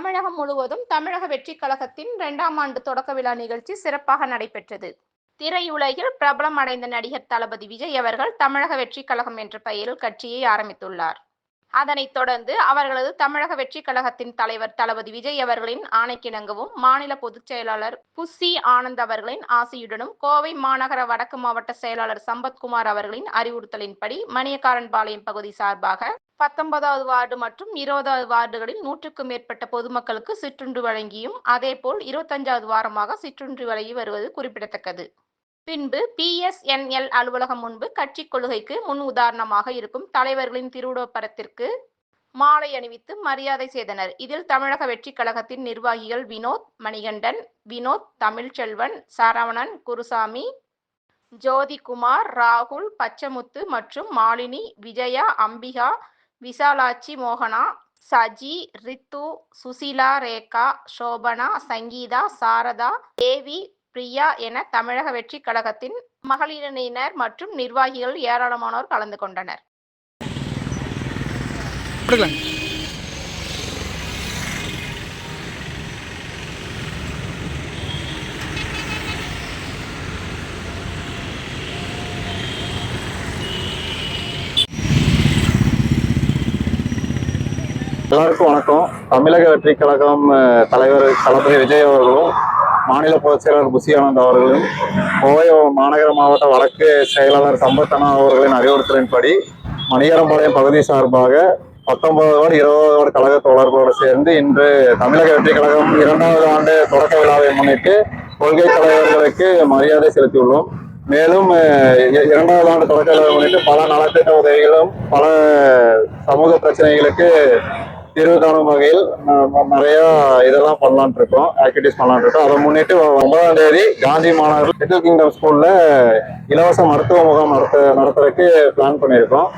தமிழகம் முழுவதும் தமிழக வெற்றிக் கழகத்தின் 2ஆம் ஆண்டு தொடக்க விழா நிகழ்ச்சி சிறப்பாக நடைபெற்றது. திரையுலகில் பிரபலம் அடைந்த நடிகர் தளபதி விஜய் அவர்கள் தமிழக வெற்றிக் கழகம் என்ற பெயரில் கட்சியை ஆரம்பித்துள்ளார். அதனைத் தொடர்ந்து அவர்களது தமிழக வெற்றிக் கழகத்தின் தலைவர் தளபதி விஜய் அவர்களின் ஆணைக்கிணங்கவும், மாநில பொதுச் செயலாளர் புஸ்ஸி ஆனந்த் அவர்களின் ஆசியுடனும், கோவை மாநகர வடக்கு மாவட்ட செயலாளர் சம்பத்குமார் அவர்களின் அறிவுறுத்தலின்படி மணியக்காரன்பாளையம் பகுதி சார்பாக 19வது வார்டு மற்றும் 20வது வார்டுகளில் 100க்கும் மேற்பட்ட பொதுமக்களுக்கு சிற்றுண்டி வழங்கியும், அதேபோல் 25வது வாரமாக சிற்றுண்டி வழங்கி வருவது குறிப்பிடத்தக்கது. பின்பு PSNL அலுவலகம் முன்பு கட்சி கொள்கைக்கு முன் உதாரணமாக இருக்கும் தலைவர்களின் திருவுருவப்படத்திற்கு மாலை அணிவித்து மரியாதை செய்தனர். இதில் தமிழக வெற்றிக் கழகத்தின் நிர்வாகிகள் வினோத், மணிகண்டன், வினோத், தமிழ்ச்செல்வன், சரவணன், குருசாமி, ஜோதிகுமார், ராகுல், பச்சமுத்து மற்றும் மாலினி, விஜயா, அம்பிகா, விசாலாட்சி, மோகனா, சஜி, ரித்து, சுசிலா, ரேகா, சோபனா, சங்கீதா, சாரதா, தேவி, பிரியா என தமிழக வெற்றிக் கழகத்தின் மகளிரணியினர் மற்றும் நிர்வாகிகள் ஏராளமானோர் கலந்து கொண்டனர். எல்லாருக்கும் வணக்கம். தமிழக வெற்றி கழகம் தலைவர் தளபதி விஜய் அவர்களும், மாநில பொதுச் செயலாளர் புஸ்ஸி ஆனந்த் அவர்களும், கோவை மாநகர மாவட்ட வடக்கு செயலாளர் சம்பத்தனா அவர்களின் அறிவுறுத்தலின்படி மணியக்காரன்பாளையம் பகுதி சார்பாக 19வது வார்டு 20வது வார்டு கழக தோழர்களோடு சேர்ந்து இன்று தமிழக வெற்றி கழகம் 2வது ஆண்டு தொடக்க விழாவை முன்னிட்டு கொள்கை தலைவர்களுக்கு மரியாதை செலுத்தியுள்ளோம். மேலும் 2வது ஆண்டு தொடக்க விழாவை முன்னிட்டு பல நலத்திட்ட உதவிகளும் பல சமூக பிரச்சனைகளுக்கு தீர்வு காணும் வகையில் நிறைய இதெல்லாம் பண்ணலான் இருக்கோம், ஆக்டிவிட்டிஸ் பண்ணலான் இருக்கோம். அதை முன்னிட்டு 9ஆம் தேதி காந்தி மாநகரில் லிட்டில் கிங்டம் ஸ்கூல்ல இலவச மருத்துவ முகாம் நடத்துறதுக்கு பிளான் பண்ணியிருக்கோம்.